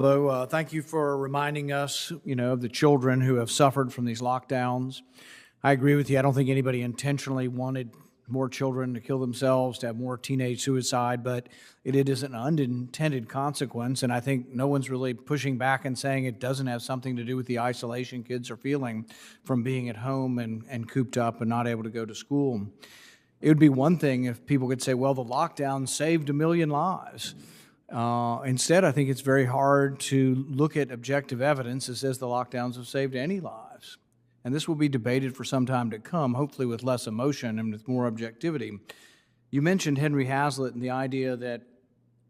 Although, thank you for reminding us, of the children who have suffered from these lockdowns. I agree with you. I don't think anybody intentionally wanted more children to kill themselves, to have more teenage suicide, but it is an unintended consequence, and I think no one's really pushing back and saying it doesn't have something to do with the isolation kids are feeling from being at home and cooped up and not able to go to school. It would be one thing if people could say, well, the lockdown saved 1 million lives. Instead, I think it's very hard to look at objective evidence that says the lockdowns have saved any lives. And this will be debated for some time to come, hopefully with less emotion and with more objectivity. You mentioned Henry Hazlitt and the idea that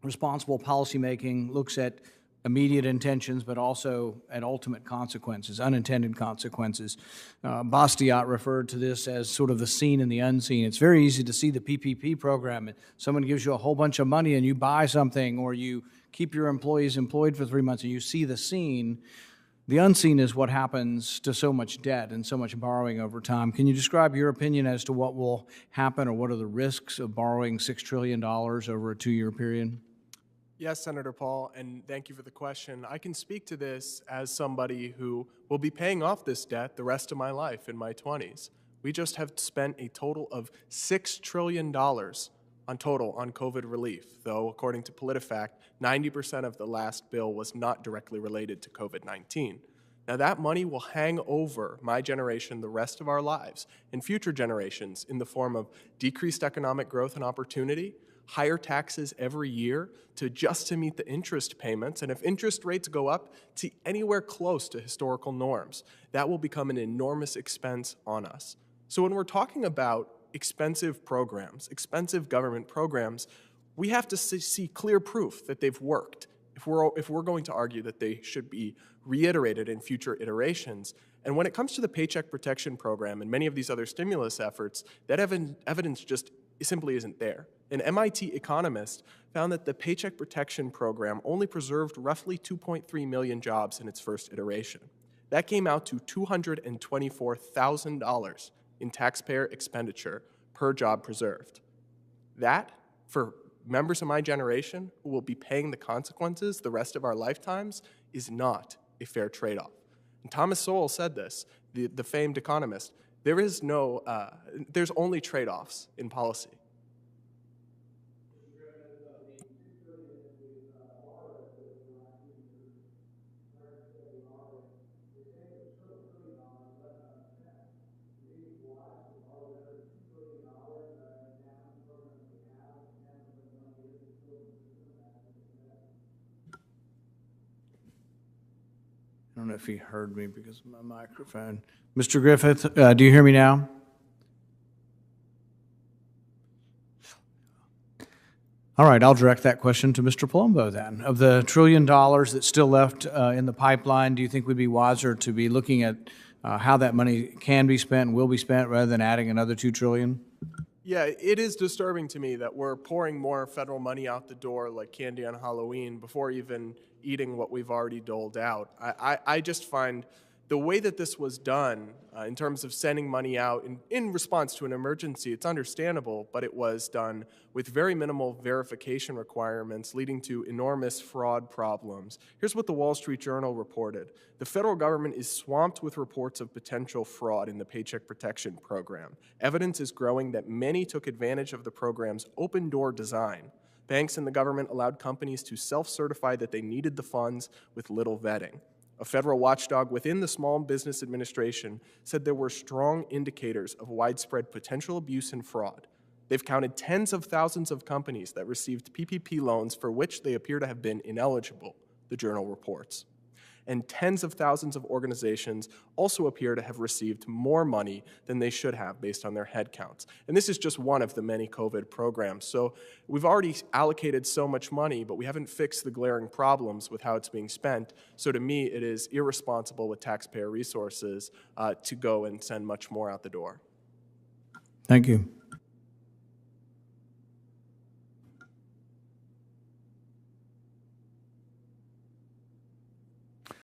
responsible policymaking looks at immediate intentions, but also at ultimate consequences, unintended consequences. Bastiat referred to this as sort of the seen and the unseen. It's very easy to see the PPP program. Someone gives you a whole bunch of money and you buy something, or you keep your employees employed for 3 months and you see the seen. The unseen is what happens to so much debt and so much borrowing over time. Can you describe your opinion as to what will happen, or what are the risks of borrowing $6 trillion over a 2-year period? Yes, Senator Paul, and thank you for the question. I can speak to this as somebody who will be paying off this debt the rest of my life in my 20s. We just have spent a total of $6 trillion on COVID relief, though according to PolitiFact, 90% of the last bill was not directly related to COVID-19. Now that money will hang over my generation the rest of our lives and future generations in the form of decreased economic growth and opportunity, higher taxes every year to meet the interest payments, and if interest rates go up to anywhere close to historical norms, that will become an enormous expense on us. So when we're talking about expensive programs, expensive government programs, we have to see clear proof that they've worked if we're going to argue that they should be reiterated in future iterations. And when it comes to the Paycheck Protection Program and many of these other stimulus efforts, that evidence just simply isn't there. An MIT economist found that the Paycheck Protection Program only preserved roughly 2.3 million jobs in its first iteration. That came out to $224,000 in taxpayer expenditure per job preserved. That, for members of my generation who will be paying the consequences the rest of our lifetimes, is not a fair trade-off. And Thomas Sowell said this, the famed economist, there's only trade-offs in policy. I don't know if he heard me because of my microphone. Mr. Griffith, do you hear me now? All right, I'll direct that question to Mr. Palumbo then. Of the $1 trillion that's still left in the pipeline, do you think we'd be wiser to be looking at how that money can be spent and will be spent rather than adding another $2 trillion? Yeah, it is disturbing to me that we're pouring more federal money out the door like candy on Halloween before even eating what we've already doled out. I just find the way that this was done in terms of sending money out in response to an emergency, it's understandable, but it was done with very minimal verification requirements, leading to enormous fraud problems. Here's what the Wall Street Journal reported. The federal government is swamped with reports of potential fraud in the Paycheck Protection Program. Evidence is growing that many took advantage of the program's open-door design. Banks and the government allowed companies to self-certify that they needed the funds with little vetting. A federal watchdog within the Small Business Administration said there were strong indicators of widespread potential abuse and fraud. They've counted tens of thousands of companies that received PPP loans for which they appear to have been ineligible, the Journal reports. And tens of thousands of organizations also appear to have received more money than they should have based on their head counts. And this is just one of the many COVID programs. So we've already allocated so much money, but we haven't fixed the glaring problems with how it's being spent. So to me, it is irresponsible with taxpayer resources to go and send much more out the door. Thank you.